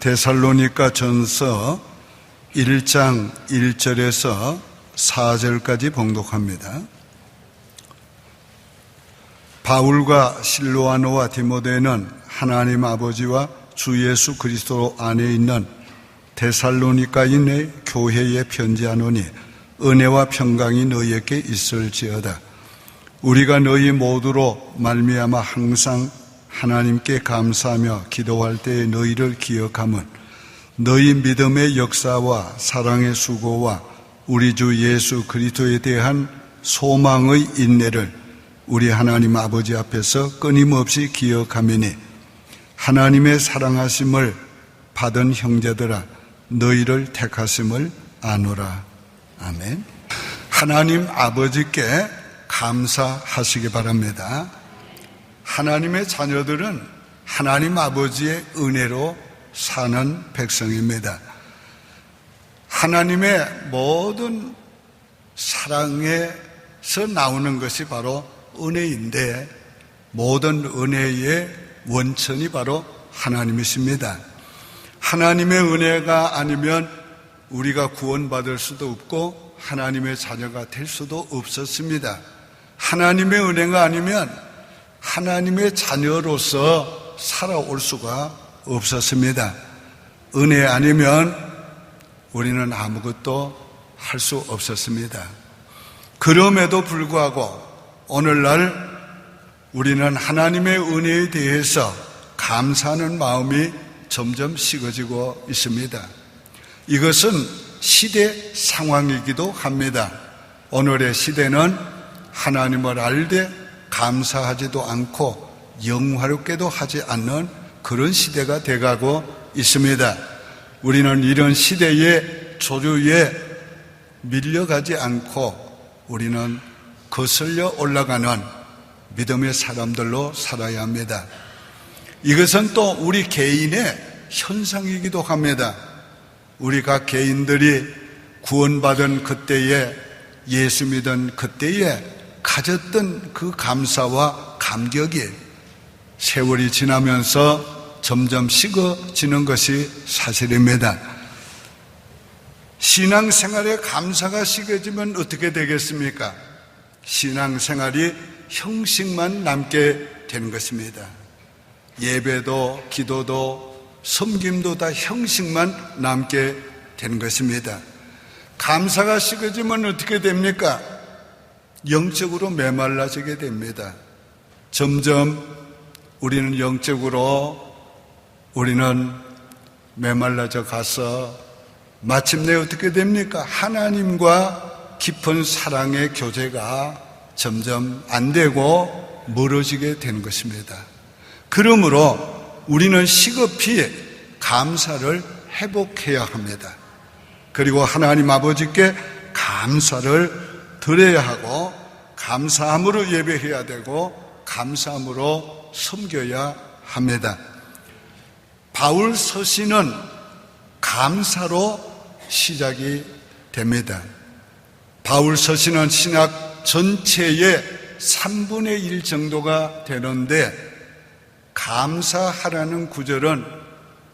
데살로니가 전서 1장 1절에서 4절까지 봉독합니다. 바울과 실로아노와 디모데는 하나님 아버지와 주 예수 그리스도 안에 있는 데살로니가인의 교회에 편지하노니 은혜와 평강이 너희에게 있을지어다. 우리가 너희 모두로 말미암아 항상 하나님께 감사하며 기도할 때에 너희를 기억함은 너희 믿음의 역사와 사랑의 수고와 우리 주 예수 그리스도에 대한 소망의 인내를 우리 하나님 아버지 앞에서 끊임없이 기억하매니 하나님의 사랑하심을 받은 형제들아 너희를 택하심을 아노라. 아멘. 하나님 아버지께 감사하시기 바랍니다. 하나님의 자녀들은 하나님 아버지의 은혜로 사는 백성입니다. 하나님의 모든 사랑에서 나오는 것이 바로 은혜인데 모든 은혜의 원천이 바로 하나님이십니다. 하나님의 은혜가 아니면 우리가 구원받을 수도 없고 하나님의 자녀가 될 수도 없었습니다. 하나님의 은혜가 아니면 하나님의 자녀로서 살아올 수가 없었습니다. 은혜 아니면 우리는 아무것도 할 수 없었습니다. 그럼에도 불구하고 오늘날 우리는 하나님의 은혜에 대해서 감사하는 마음이 점점 식어지고 있습니다. 이것은 시대 상황이기도 합니다. 오늘의 시대는 하나님을 알되 감사하지도 않고 영화롭게도 하지 않는 그런 시대가 돼가고 있습니다. 우리는 이런 시대의 조류에 밀려가지 않고 우리는 거슬려 올라가는 믿음의 사람들로 살아야 합니다. 이것은 또 우리 개인의 현상이기도 합니다. 우리 각 개인들이 구원받은 그때에 예수 믿은 그때에 가졌던 그 감사와 감격이 세월이 지나면서 점점 식어지는 것이 사실입니다. 신앙생활에 감사가 식어지면 어떻게 되겠습니까? 신앙생활이 형식만 남게 되는 것입니다. 예배도 기도도 섬김도 다 형식만 남게 되는 것입니다. 감사가 식어지면 어떻게 됩니까? 영적으로 메말라지게 됩니다. 점점 우리는 영적으로 우리는 메말라져 가서 마침내 어떻게 됩니까? 하나님과 깊은 사랑의 교제가 점점 안 되고 멀어지게 되는 것입니다. 그러므로 우리는 시급히 감사를 회복해야 합니다. 그리고 하나님 아버지께 감사를 드려야 하고 감사함으로 예배해야 되고 감사함으로 섬겨야 합니다. 바울 서신은 감사로 시작이 됩니다. 바울 서신은 신약 전체의 3분의 1 정도가 되는데 감사하라는 구절은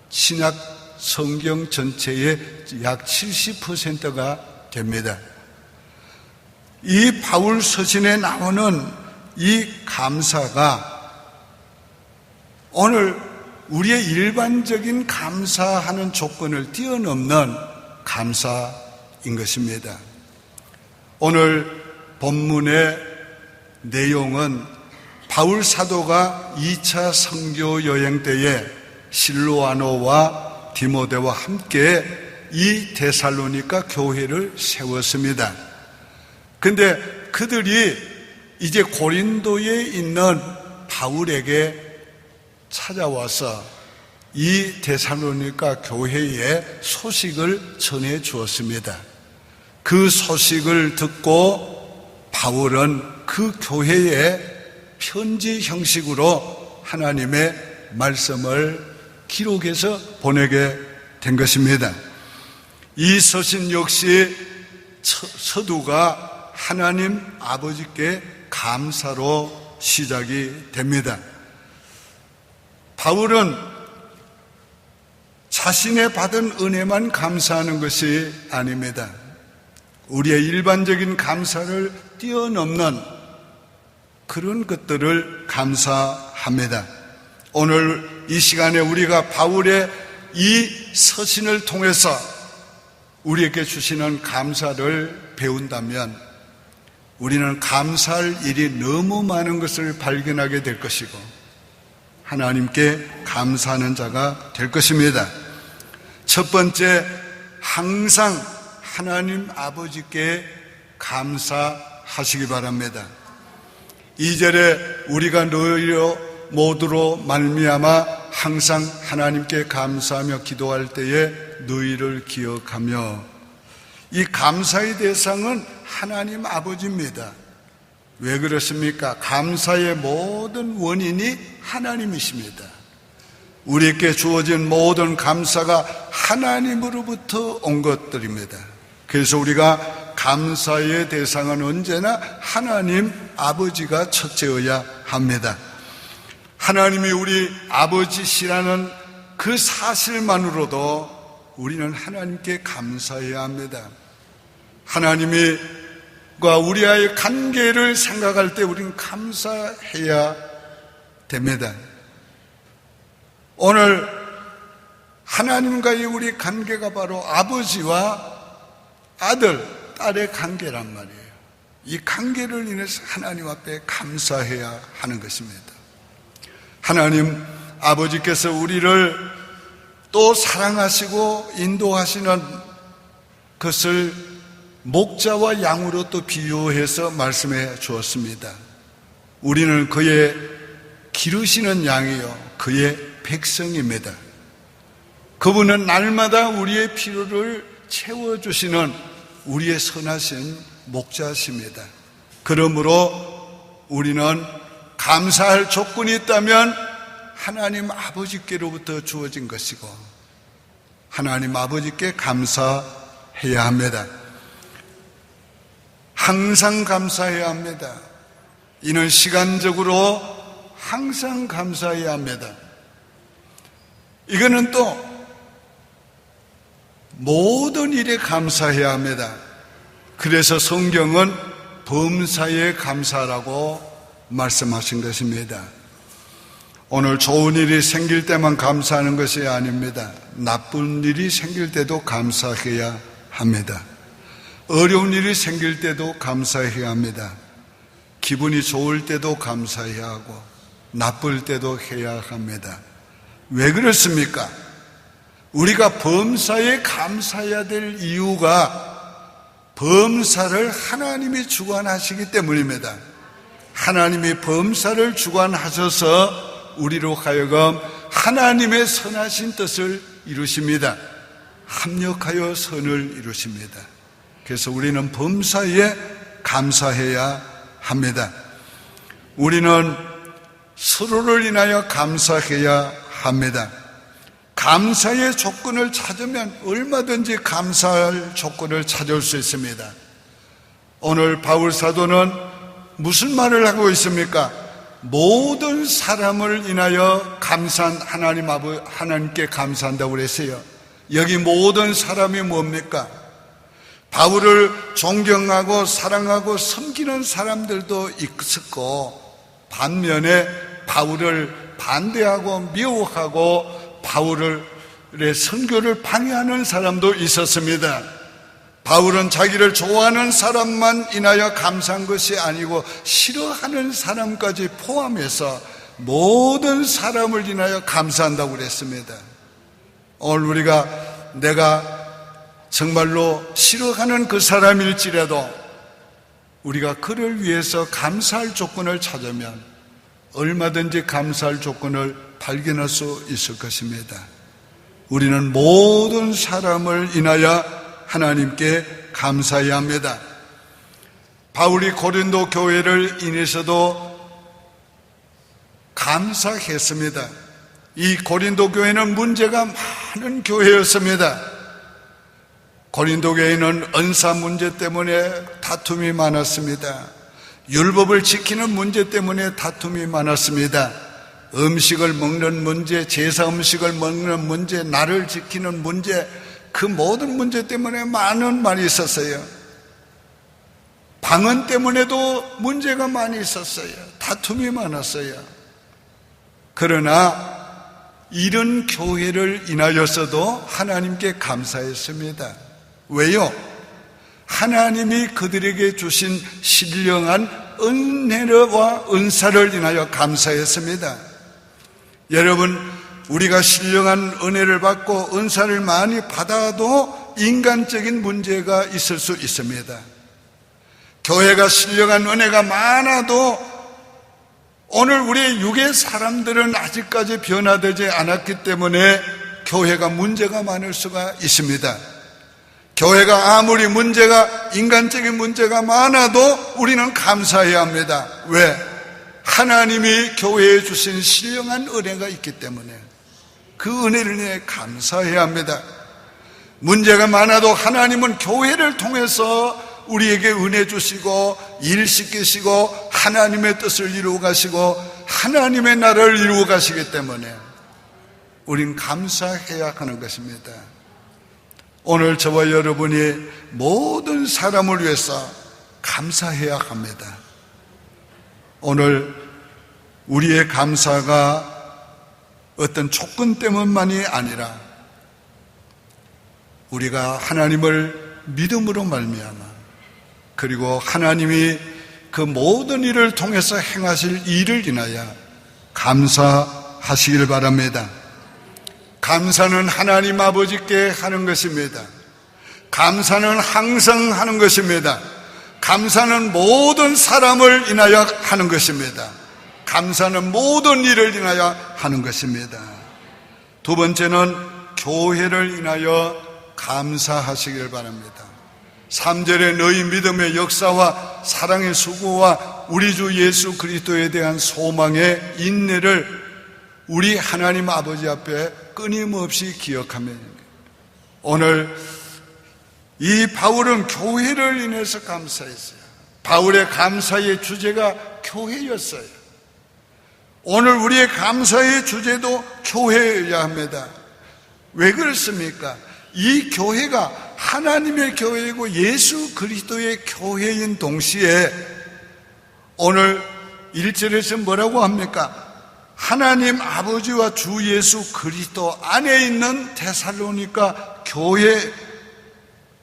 신약 성경 전체의 약 70%가 됩니다. 이 바울 서신에 나오는 이 감사가 오늘 우리의 일반적인 감사하는 조건을 뛰어넘는 감사인 것입니다. 오늘 본문의 내용은 바울 사도가 2차 선교 여행 때에 실로아노와 디모데와 함께 이 데살로니가 교회를 세웠습니다. 근데 그들이 이제 고린도에 있는 바울에게 찾아와서 이 데살로니가 교회에 소식을 전해 주었습니다. 그 소식을 듣고 바울은 그 교회에 편지 형식으로 하나님의 말씀을 기록해서 보내게 된 것입니다. 이 서신 역시 서두가 하나님 아버지께 감사로 시작이 됩니다. 바울은 자신의 받은 은혜만 감사하는 것이 아닙니다. 우리의 일반적인 감사를 뛰어넘는 그런 것들을 감사합니다. 오늘 이 시간에 우리가 바울의 이 서신을 통해서 우리에게 주시는 감사를 배운다면 우리는 감사할 일이 너무 많은 것을 발견하게 될 것이고 하나님께 감사하는 자가 될 것입니다. 첫 번째, 항상 하나님 아버지께 감사하시기 바랍니다. 2절에 우리가 너희로 모두로 말미암아 항상 하나님께 감사하며 기도할 때에 너희를 기억하며, 이 감사의 대상은 하나님 아버지입니다. 왜 그렇습니까? 감사의 모든 원인이 하나님이십니다. 우리에게 주어진 모든 감사가 하나님으로부터 온 것들입니다. 그래서 우리가 감사의 대상은 언제나 하나님 아버지가 첫째여야 합니다. 하나님이 우리 아버지시라는 그 사실만으로도 우리는 하나님께 감사해야 합니다. 하나님과 우리와의 관계를 생각할 때 우리는 감사해야 됩니다. 오늘 하나님과의 우리 관계가 바로 아버지와 아들, 딸의 관계란 말이에요. 이 관계를 인해서 하나님 앞에 감사해야 하는 것입니다. 하나님 아버지께서 우리를 또 사랑하시고 인도하시는 것을 목자와 양으로 또 비유해서 말씀해 주었습니다. 우리는 그의 기르시는 양이요 그의 백성입니다. 그분은 날마다 우리의 필요를 채워주시는 우리의 선하신 목자십니다. 그러므로 우리는 감사할 조건이 있다면 하나님 아버지께로부터 주어진 것이고 하나님 아버지께 감사해야 합니다. 항상 감사해야 합니다. 이는 시간적으로 항상 감사해야 합니다. 이거는 또 모든 일에 감사해야 합니다. 그래서 성경은 범사에 감사라고 말씀하신 것입니다. 오늘 좋은 일이 생길 때만 감사하는 것이 아닙니다. 나쁜 일이 생길 때도 감사해야 합니다. 어려운 일이 생길 때도 감사해야 합니다. 기분이 좋을 때도 감사해야 하고 나쁠 때도 해야 합니다. 왜 그렇습니까? 우리가 범사에 감사해야 될 이유가 범사를 하나님이 주관하시기 때문입니다. 하나님이 범사를 주관하셔서 우리로 하여금 하나님의 선하신 뜻을 이루십니다. 합력하여 선을 이루십니다. 그래서 우리는 범사에 감사해야 합니다. 우리는 서로를 인하여 감사해야 합니다. 감사의 조건을 찾으면 얼마든지 감사할 조건을 찾을 수 있습니다. 오늘 바울 사도는 무슨 말을 하고 있습니까? 모든 사람을 인하여 감사한 하나님께 감사한다고 그랬어요. 여기 모든 사람이 뭡니까? 바울을 존경하고 사랑하고 섬기는 사람들도 있었고 반면에 바울을 반대하고 미워하고 바울의 선교를 방해하는 사람도 있었습니다. 바울은 자기를 좋아하는 사람만 인하여 감사한 것이 아니고 싫어하는 사람까지 포함해서 모든 사람을 인하여 감사한다고 그랬습니다. 오늘 내가 정말로 싫어하는 그 사람일지라도 우리가 그를 위해서 감사할 조건을 찾으면 얼마든지 감사할 조건을 발견할 수 있을 것입니다. 우리는 모든 사람을 인하여 하나님께 감사해야 합니다. 바울이 고린도 교회를 인해서도 감사했습니다. 이 고린도 교회는 문제가 많은 교회였습니다. 고린도 교회는 은사 문제 때문에 다툼이 많았습니다. 율법을 지키는 문제 때문에 다툼이 많았습니다. 음식을 먹는 문제, 제사 음식을 먹는 문제, 나를 지키는 문제, 그 모든 문제 때문에 많은 말이 있었어요. 방언 때문에도 문제가 많이 있었어요. 다툼이 많았어요. 그러나 이런 교회를 인하여서도 하나님께 감사했습니다. 왜요? 하나님이 그들에게 주신 신령한 은혜와 은사를 인하여 감사했습니다. 여러분, 우리가 신령한 은혜를 받고 은사를 많이 받아도 인간적인 문제가 있을 수 있습니다. 교회가 신령한 은혜가 많아도 오늘 우리의 육의 사람들은 아직까지 변화되지 않았기 때문에 교회가 문제가 많을 수가 있습니다. 교회가 아무리 인간적인 문제가 많아도 우리는 감사해야 합니다. 왜? 하나님이 교회에 주신 신령한 은혜가 있기 때문에 그 은혜를 인해 감사해야 합니다. 문제가 많아도 하나님은 교회를 통해서 우리에게 은혜 주시고 일 시키시고 하나님의 뜻을 이루어 가시고 하나님의 나라를 이루어 가시기 때문에 우린 감사해야 하는 것입니다. 오늘 저와 여러분이 모든 사람을 위해서 감사해야 합니다. 오늘 우리의 감사가 어떤 조건 때문만이 아니라 우리가 하나님을 믿음으로 말미암아 그리고 하나님이 그 모든 일을 통해서 행하실 일을 인하여 감사하시길 바랍니다. 감사는 하나님 아버지께 하는 것입니다. 감사는 항상 하는 것입니다. 감사는 모든 사람을 인하여 하는 것입니다. 감사는 모든 일을 인하여 하는 것입니다. 두 번째는 교회를 인하여 감사하시길 바랍니다. 3절에 너희 믿음의 역사와 사랑의 수고와 우리 주 예수 그리스도에 대한 소망의 인내를 우리 하나님 아버지 앞에 끊임없이 기억하며 오늘 이 바울은 교회를 인해서 감사했어요. 바울의 감사의 주제가 교회였어요. 오늘 우리의 감사의 주제도 교회여야 합니다. 왜 그렇습니까? 이 교회가 하나님의 교회이고 예수 그리스도의 교회인 동시에 오늘 1절에서 뭐라고 합니까? 하나님 아버지와 주 예수 그리스도 안에 있는 데살로니가 교회,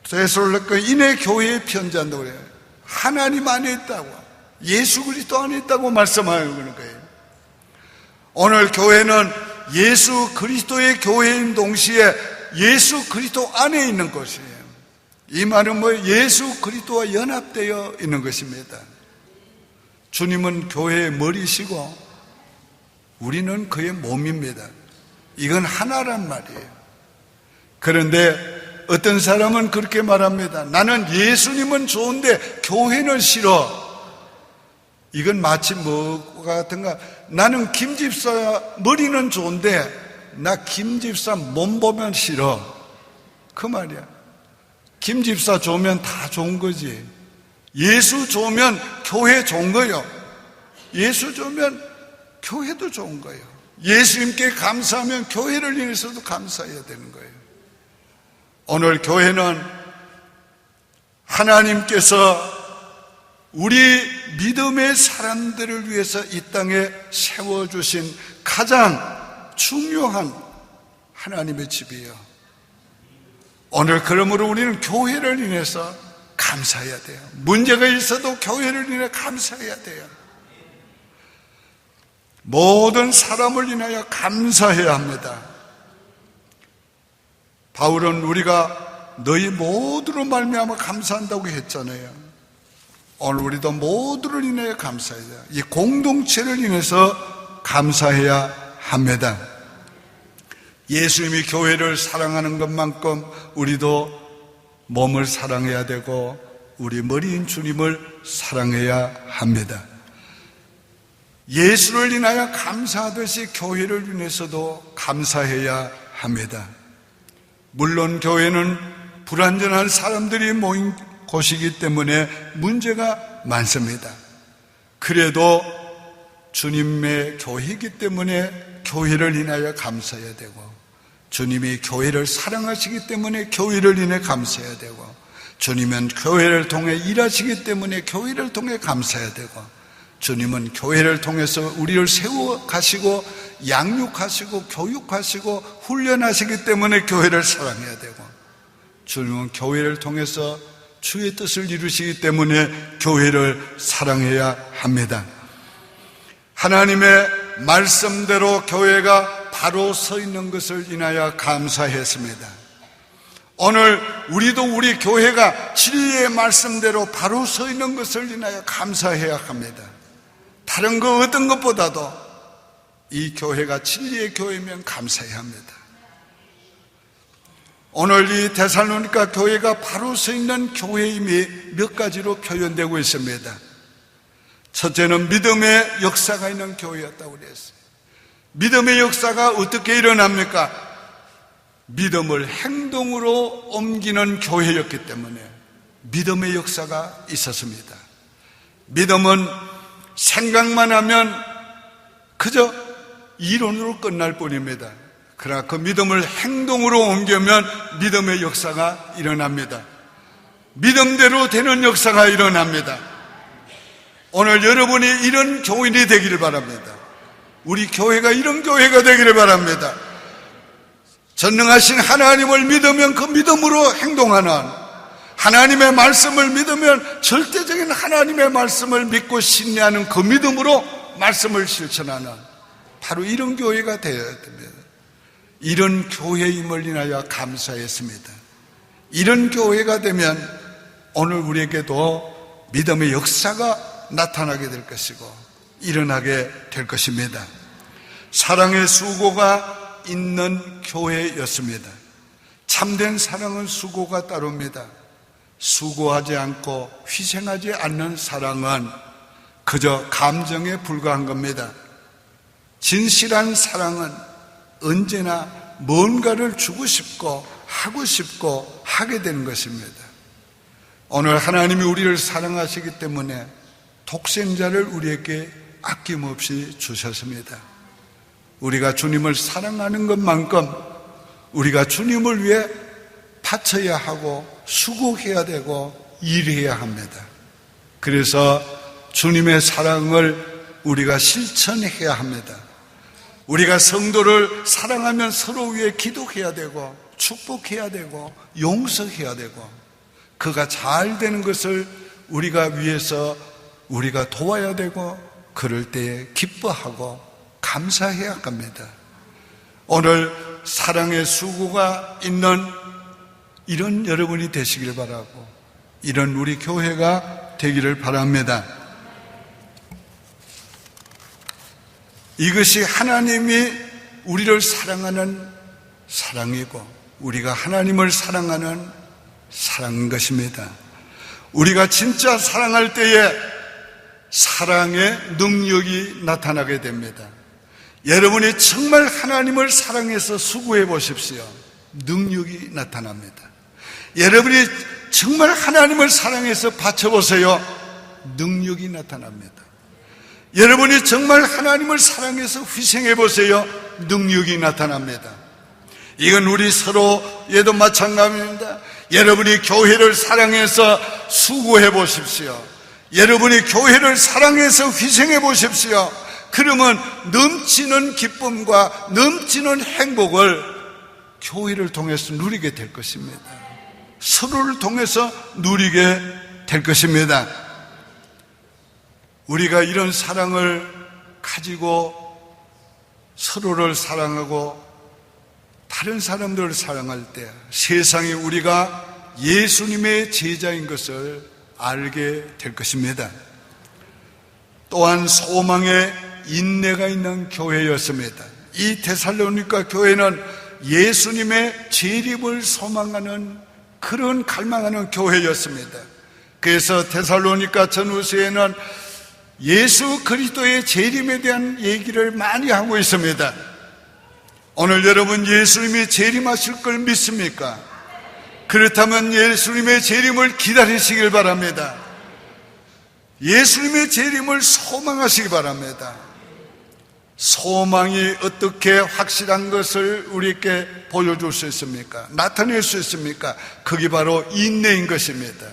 데살로니가 인의 교회에 편지한다고 그래요. 하나님 안에 있다고, 예수 그리스도 안에 있다고 말씀하는 거예요. 오늘 교회는 예수 그리스도의 교회인 동시에 예수 그리스도 안에 있는 것이에요. 이 말은 예수 그리스도와 연합되어 있는 것입니다. 주님은 교회의 머리시고 우리는 그의 몸입니다. 이건 하나란 말이에요. 그런데 어떤 사람은 그렇게 말합니다. 나는 예수님은 좋은데 교회는 싫어. 이건 마치 뭐가 같은가? 나는 김 집사 머리는 좋은데 나 김 집사 몸 보면 싫어. 그 말이야. 김 집사 좋으면 다 좋은 거지. 예수 좋으면 교회 좋은 거예요. 예수 좋으면 교회도 좋은 거예요. 예수님께 감사하면 교회를 인해서도 감사해야 되는 거예요. 오늘 교회는 하나님께서 우리 믿음의 사람들을 위해서 이 땅에 세워주신 가장 중요한 하나님의 집이에요. 오늘 그러므로 우리는 교회를 인해서 감사해야 돼요. 문제가 있어도 교회를 인해 감사해야 돼요. 모든 사람을 인하여 감사해야 합니다. 바울은 우리가 너희 모두로 말미암아 감사한다고 했잖아요. 오늘 우리도 모두를 인하여 감사해야 돼요. 이 공동체를 인해서 감사해야 합니다. 예수님이 교회를 사랑하는 것만큼 우리도 몸을 사랑해야 되고 우리 머리인 주님을 사랑해야 합니다. 예수를 인하여 감사하듯이 교회를 인해서도 감사해야 합니다. 물론 교회는 불완전한 사람들이 모인 곳이기 때문에 문제가 많습니다. 그래도 주님의 교회이기 때문에 교회를 인하여 감사해야 되고, 주님이 교회를 사랑하시기 때문에 교회를 인해 감사해야 되고, 주님은 교회를 통해 일하시기 때문에 교회를 통해 감사해야 되고, 주님은 교회를 통해서 우리를 세워가시고 양육하시고 교육하시고 훈련하시기 때문에 교회를 사랑해야 되고, 주님은 교회를 통해서 주의 뜻을 이루시기 때문에 교회를 사랑해야 합니다. 하나님의 말씀대로 교회가 바로 서 있는 것을 인하여 감사했습니다. 오늘 우리도 우리 교회가 진리의 말씀대로 바로 서 있는 것을 인하여 감사해야 합니다. 다른 거 어떤 것보다도 이 교회가 진리의 교회면 감사해야 합니다. 오늘 이 데살로니가 교회가 바로 서 있는 교회임이 몇 가지로 표현되고 있습니다. 첫째는 믿음의 역사가 있는 교회였다고 그랬어요. 믿음의 역사가 어떻게 일어납니까? 믿음을 행동으로 옮기는 교회였기 때문에 믿음의 역사가 있었습니다. 믿음은 생각만 하면 그저 이론으로 끝날 뿐입니다. 그러나 그 믿음을 행동으로 옮기면 믿음의 역사가 일어납니다. 믿음대로 되는 역사가 일어납니다. 오늘 여러분이 이런 교인이 되기를 바랍니다. 우리 교회가 이런 교회가 되기를 바랍니다. 전능하신 하나님을 믿으면 그 믿음으로 행동하는, 하나님의 말씀을 믿으면 절대적인 하나님의 말씀을 믿고 신뢰하는 그 믿음으로 말씀을 실천하는, 바로 이런 교회가 되어야 됩니다. 이런 교회임을 인하여 감사했습니다. 이런 교회가 되면 오늘 우리에게도 믿음의 역사가 나타나게 될 것이고 일어나게 될 것입니다. 사랑의 수고가 있는 교회였습니다. 참된 사랑은 수고가 따릅니다. 수고하지 않고 희생하지 않는 사랑은 그저 감정에 불과한 겁니다. 진실한 사랑은 언제나 뭔가를 주고 싶고 하고 싶고 하게 되는 것입니다. 오늘 하나님이 우리를 사랑하시기 때문에 독생자를 우리에게 아낌없이 주셨습니다. 우리가 주님을 사랑하는 것만큼 우리가 주님을 위해 바쳐야 하고 수고해야 되고 일해야 합니다. 그래서 주님의 사랑을 우리가 실천해야 합니다. 우리가 성도를 사랑하면 서로 위해 기도해야 되고 축복해야 되고 용서해야 되고, 그가 잘 되는 것을 우리가 위해서 우리가 도와야 되고, 그럴 때에 기뻐하고 감사해야 합니다. 오늘 사랑의 수고가 있는 이런 여러분이 되시길 바라고, 이런 우리 교회가 되기를 바랍니다. 이것이 하나님이 우리를 사랑하는 사랑이고 우리가 하나님을 사랑하는 사랑인 것입니다. 우리가 진짜 사랑할 때에 사랑의 능력이 나타나게 됩니다. 여러분이 정말 하나님을 사랑해서 수고해 보십시오. 능력이 나타납니다. 여러분이 정말 하나님을 사랑해서 바쳐보세요. 능력이 나타납니다. 여러분이 정말 하나님을 사랑해서 희생해 보세요. 능력이 나타납니다. 이건 우리 서로에도 마찬가지입니다. 여러분이 교회를 사랑해서 수고해 보십시오. 여러분이 교회를 사랑해서 희생해 보십시오. 그러면 넘치는 기쁨과 넘치는 행복을 교회를 통해서 누리게 될 것입니다. 서로를 통해서 누리게 될 것입니다. 우리가 이런 사랑을 가지고 서로를 사랑하고 다른 사람들을 사랑할 때 세상에 우리가 예수님의 제자인 것을 알게 될 것입니다. 또한 소망의 인내가 있는 교회였습니다. 이 데살로니가 교회는 예수님의 재림을 소망하는, 그런 갈망하는 교회였습니다. 그래서 데살로니가 전후서에는 예수 그리스도의 재림에 대한 얘기를 많이 하고 있습니다. 오늘 여러분 예수님이 재림하실 걸 믿습니까? 그렇다면 예수님의 재림을 기다리시길 바랍니다. 예수님의 재림을 소망하시기 바랍니다. 소망이 어떻게 확실한 것을 우리에게 보여줄 수 있습니까? 나타낼 수 있습니까? 그게 바로 인내인 것입니다.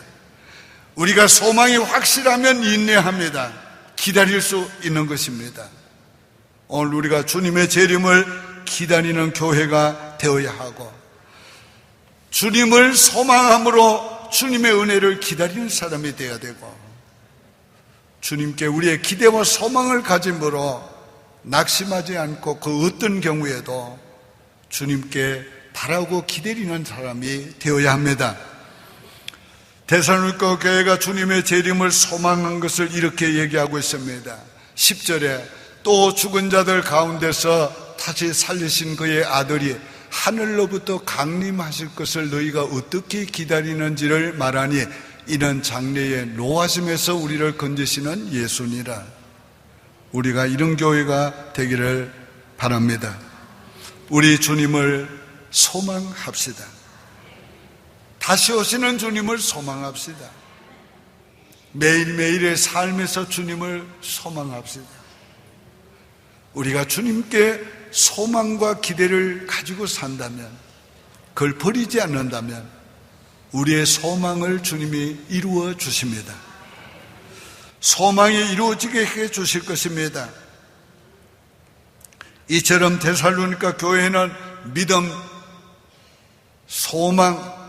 우리가 소망이 확실하면 인내합니다. 기다릴 수 있는 것입니다. 오늘 우리가 주님의 재림을 기다리는 교회가 되어야 하고, 주님을 소망함으로 주님의 은혜를 기다리는 사람이 되어야 되고, 주님께 우리의 기대와 소망을 가짐으로 낙심하지 않고 그 어떤 경우에도 주님께 바라고 기다리는 사람이 되어야 합니다. 데살로니가 교회가 주님의 재림을 소망한 것을 이렇게 얘기하고 있습니다. 10절에 또 죽은 자들 가운데서 다시 살리신 그의 아들이 하늘로부터 강림하실 것을 너희가 어떻게 기다리는지를 말하니 이는 장래의 노하심에서 우리를 건지시는 예수니라. 우리가 이런 교회가 되기를 바랍니다. 우리 주님을 소망합시다. 다시 오시는 주님을 소망합시다. 매일매일의 삶에서 주님을 소망합시다. 우리가 주님께 소망과 기대를 가지고 산다면, 그걸 버리지 않는다면 우리의 소망을 주님이 이루어 주십니다. 소망이 이루어지게 해 주실 것입니다. 이처럼 데살로니가 교회는 믿음, 소망,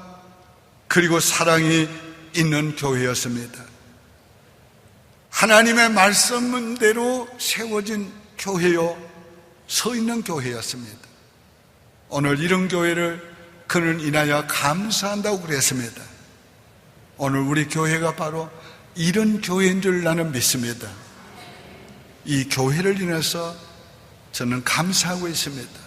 그리고 사랑이 있는 교회였습니다. 하나님의 말씀대로 세워진 교회요, 서 있는 교회였습니다. 오늘 이런 교회를 그는 인하여 감사한다고 그랬습니다. 오늘 우리 교회가 바로 이런 교회인 줄 나는 믿습니다. 이 교회를 인해서 저는 감사하고 있습니다.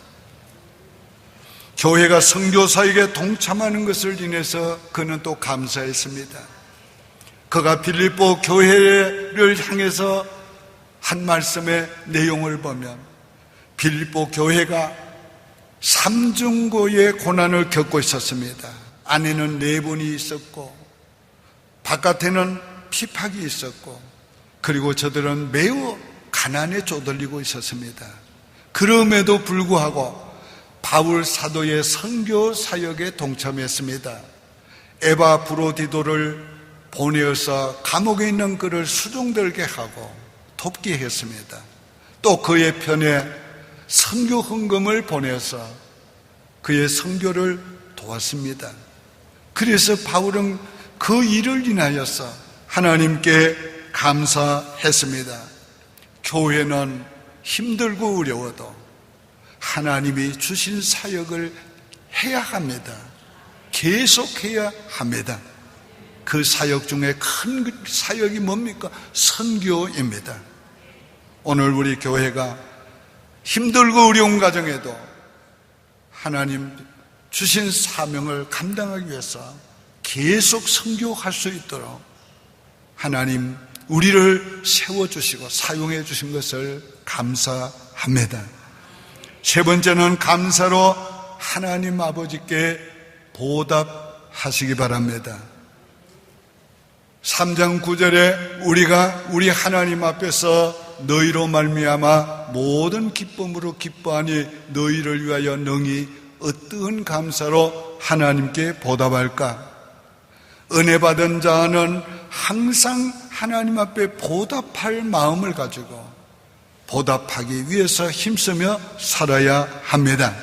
교회가 선교사에게 동참하는 것을 인해서 그는 또 감사했습니다. 그가 빌립보 교회를 향해서 한 말씀의 내용을 보면 빌립보 교회가 삼중고의 고난을 겪고 있었습니다. 안에는 내분이 있었고 바깥에는 핍박이 있었고, 그리고 저들은 매우 가난에 쪼들리고 있었습니다. 그럼에도 불구하고 바울 사도의 선교 사역에 동참했습니다. 에바브로디도를 보내어서 감옥에 있는 그를 수종들게 하고 돕게 했습니다. 또 그의 편에 선교 헌금을 보내서 그의 선교를 도왔습니다. 그래서 바울은 그 일을 인하여서 하나님께 감사했습니다. 교회는 힘들고 어려워도 하나님이 주신 사역을 해야 합니다. 계속해야 합니다. 그 사역 중에 큰 사역이 뭡니까? 선교입니다. 오늘 우리 교회가 힘들고 어려운 가정에도 하나님 주신 사명을 감당하기 위해서 계속 선교할 수 있도록 하나님 우리를 세워주시고 사용해 주신 것을 감사합니다. 세 번째는 감사로 하나님 아버지께 보답하시기 바랍니다. 3장 9절에 우리가 우리 하나님 앞에서 너희로 말미암아 모든 기쁨으로 기뻐하니 너희를 위하여 능히 어떠한 감사로 하나님께 보답할까? 은혜 받은 자는 항상 하나님 앞에 보답할 마음을 가지고 보답하기 위해서 힘쓰며 살아야 합니다.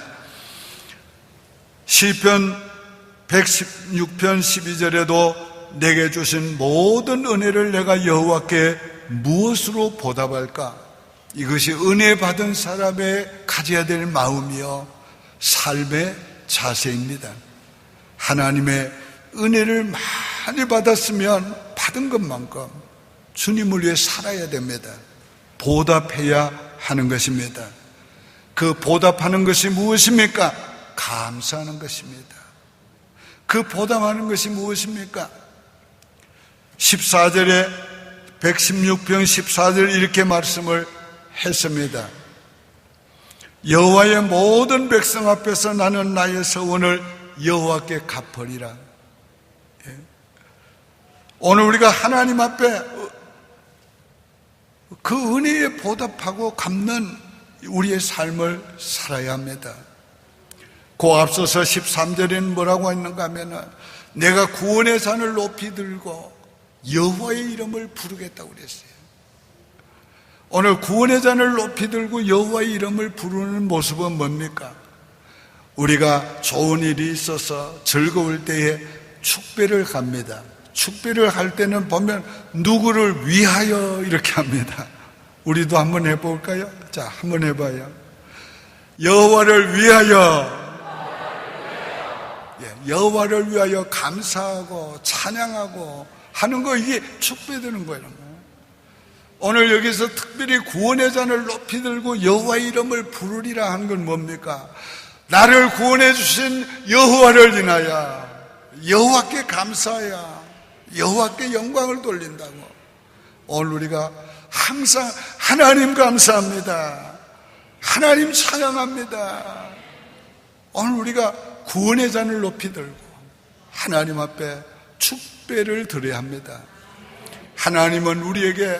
시편 116편 12절에도 내게 주신 모든 은혜를 내가 여호와께 무엇으로 보답할까? 이것이 은혜 받은 사람의 가져야 될 마음이요 삶의 자세입니다. 하나님의 은혜를 많이 받았으면 받은 것만큼 주님을 위해 살아야 됩니다. 보답해야 하는 것입니다. 그 보답하는 것이 무엇입니까? 감사하는 것입니다. 그 보답하는 것이 무엇입니까? 14절에 116편 14절 이렇게 말씀을 했습니다. 여호와의 모든 백성 앞에서 나는 나의 서원을 여호와께 갚으리라. 오늘 우리가 하나님 앞에 그 은혜에 보답하고 갚는 우리의 삶을 살아야 합니다. 그 앞서서 13절에는 뭐라고 했는가 하면은 내가 구원의 잔을 높이 들고 여호와의 이름을 부르겠다고 그랬어요. 오늘 구원의 잔을 높이 들고 여호와의 이름을 부르는 모습은 뭡니까? 우리가 좋은 일이 있어서 즐거울 때에 축배를 갑니다. 축배를 할 때는 보면 누구를 위하여 이렇게 합니다. 우리도 한번 해볼까요? 자, 한번 해봐요. 여호와를 위하여, 여호와를 위하여 감사하고 찬양하고 하는 거, 이게 축배되는 거예요. 오늘 여기서 특별히 구원의 잔을 높이 들고 여호와의 이름을 부르리라 하는 건 뭡니까? 나를 구원해 주신 여호와를 인하여 여호와께 감사하여 여호와께 영광을 돌린다고. 오늘 우리가 항상 하나님 감사합니다, 하나님 찬양합니다. 오늘 우리가 구원의 잔을 높이 들고 하나님 앞에 축배를 드려야 합니다. 하나님은 우리에게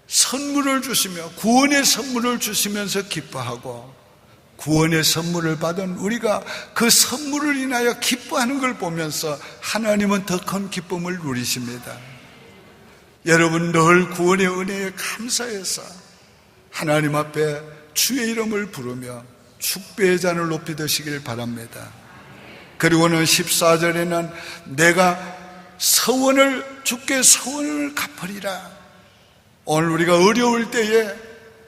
선물을 주시며 구원의 선물을 주시면서 기뻐하고, 구원의 선물을 받은 우리가 그 선물을 인하여 기뻐하는 걸 보면서 하나님은 더 큰 기쁨을 누리십니다. 여러분 늘 구원의 은혜에 감사해서 하나님 앞에 주의 이름을 부르며 축배의 잔을 높이 드시길 바랍니다. 그리고는 14절에는 내가 주께 서원을 갚으리라. 오늘 우리가 어려울 때에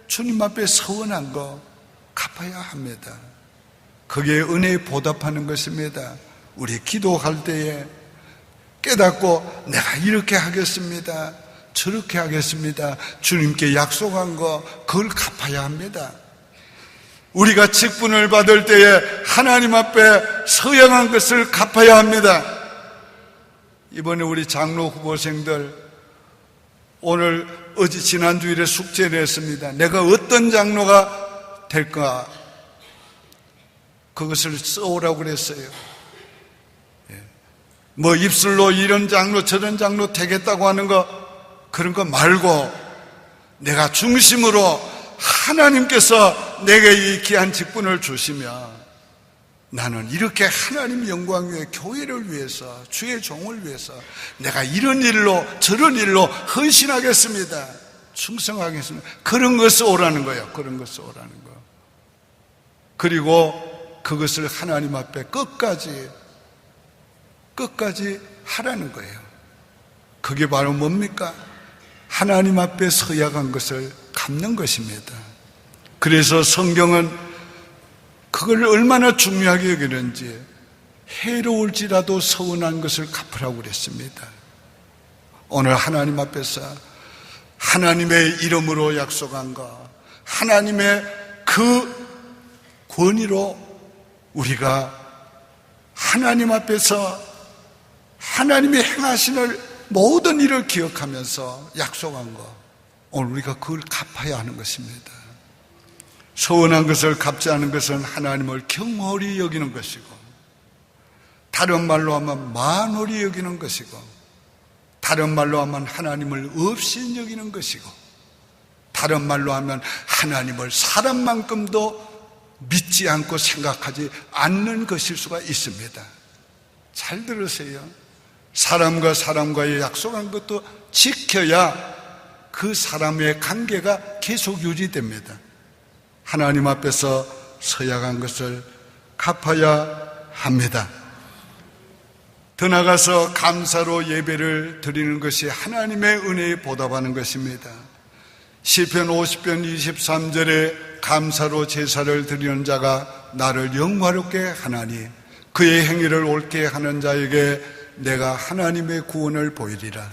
주님 앞에 서원한 거 갚아야 합니다. 그게 은혜에 보답하는 것입니다. 우리 기도할 때에 깨닫고 내가 이렇게 하겠습니다, 저렇게 하겠습니다, 주님께 약속한 거 그걸 갚아야 합니다. 우리가 직분을 받을 때에 하나님 앞에 서양한 것을 갚아야 합니다. 이번에 우리 장로 후보생들 오늘 지난주일에 숙제를 했습니다. 내가 어떤 장로가 될까, 그것을 써오라고 그랬어요. 뭐 입술로 이런 장로 저런 장로 되겠다고 하는 거, 그런 거 말고 내가 중심으로 하나님께서 내게 이 귀한 직분을 주시며 나는 이렇게 하나님 영광 위에 교회를 위해서 주의 종을 위해서 내가 이런 일로 저런 일로 헌신하겠습니다, 충성하겠습니다, 그런 것을 오라는 거예요. 그런 것을 오라는 거. 그리고 그것을 하나님 앞에 끝까지 하라는 거예요. 그게 바로 뭡니까? 하나님 앞에 서약한 것을 갚는 것입니다. 그래서 성경은 그걸 얼마나 중요하게 여기는지 해로울지라도 서운한 것을 갚으라고 그랬습니다. 오늘 하나님 앞에서 하나님의 이름으로 약속한 것, 하나님의 그 권위로 우리가 하나님 앞에서 하나님이 행하시는 모든 일을 기억하면서 약속한 것, 오늘 우리가 그걸 갚아야 하는 것입니다. 서운한 것을 갚지 않은 것은 하나님을 경홀히 여기는 것이고, 다른 말로 하면 만홀히 여기는 것이고, 다른 말로 하면 하나님을 없이 여기는 것이고, 다른 말로 하면 하나님을 사람만큼도 믿지 않고 생각하지 않는 것일 수가 있습니다. 잘 들으세요. 사람과 사람과의 약속한 것도 지켜야 그 사람의 관계가 계속 유지됩니다. 하나님 앞에서 서약한 것을 갚아야 합니다. 더 나아가서 감사로 예배를 드리는 것이 하나님의 은혜에 보답하는 것입니다. 시편 50편 23절에 감사로 제사를 드리는 자가 나를 영화롭게 하나니 그의 행위를 옳게 하는 자에게 내가 하나님의 구원을 보이리라.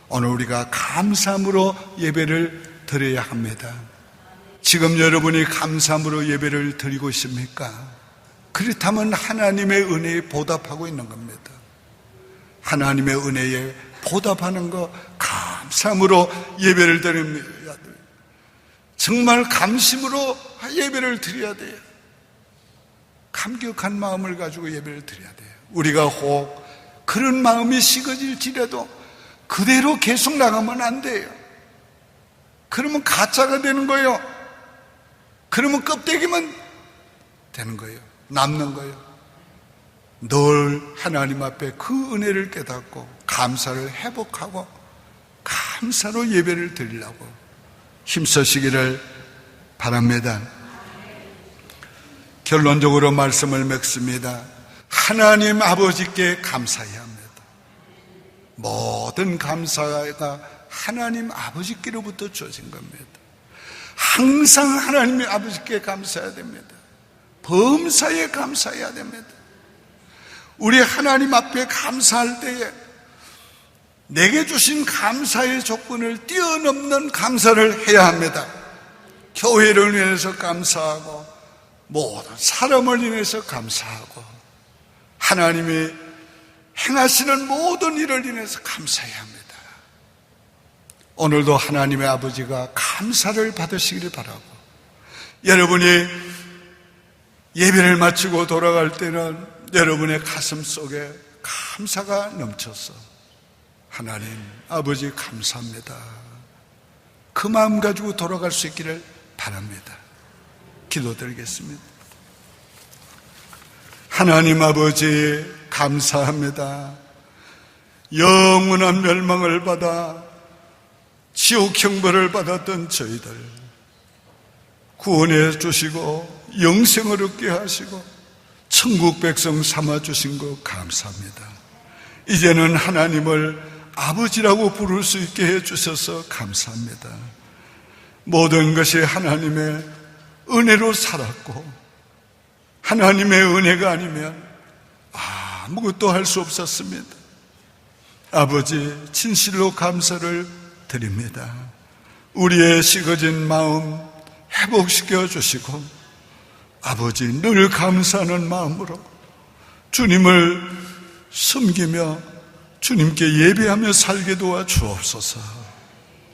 오늘 우리가 감사함으로 예배를 드려야 합니다. 지금 여러분이 감사함으로 예배를 드리고 있습니까? 그렇다면 하나님의 은혜에 보답하고 있는 겁니다. 하나님의 은혜에 보답하는 거 감사함으로 예배를 드립니다. 정말 감심으로 예배를 드려야 돼요. 감격한 마음을 가지고 예배를 드려야 돼요. 우리가 혹 그런 마음이 식어질지라도 그대로 계속 나가면 안 돼요. 그러면 가짜가 되는 거예요. 그러면 껍데기만 되는 거예요. 남는 거예요. 늘 하나님 앞에 그 은혜를 깨닫고 감사를 회복하고 감사로 예배를 드리려고 힘쓰시기를 바랍니다. 결론적으로 말씀을 맺습니다. 하나님 아버지께 감사해야 합니다. 모든 감사가 하나님 아버지께로부터 주어진 겁니다. 항상 하나님 아버지께 감사해야 됩니다. 범사에 감사해야 됩니다. 우리 하나님 앞에 감사할 때에 내게 주신 감사의 조건을 뛰어넘는 감사를 해야 합니다. 교회를 인해서 감사하고 모든 사람을 인해서 감사하고 하나님이 행하시는 모든 일을 인해서 감사해야 합니다. 오늘도 하나님의 아버지가 감사를 받으시기를 바라고, 여러분이 예배를 마치고 돌아갈 때는 여러분의 가슴 속에 감사가 넘쳐서 하나님 아버지 감사합니다, 그 마음 가지고 돌아갈 수 있기를 바랍니다. 기도드리겠습니다. 하나님 아버지 감사합니다. 영원한 멸망을 받아 지옥 형벌을 받았던 저희들 구원해 주시고 영생을 얻게 하시고 천국 백성 삼아 주신 것 감사합니다. 이제는 하나님을 아버지라고 부를 수 있게 해 주셔서 감사합니다. 모든 것이 하나님의 은혜로 살았고 하나님의 은혜가 아니면 아무것도 할 수 없었습니다. 아버지 진실로 감사를 드립니다. 우리의 식어진 마음 회복시켜 주시고 아버지 늘 감사하는 마음으로 주님을 섬기며 주님께 예배하며 살게 도와 주옵소서.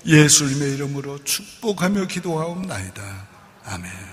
예수님의 이름으로 축복하며 기도하옵나이다. 아멘.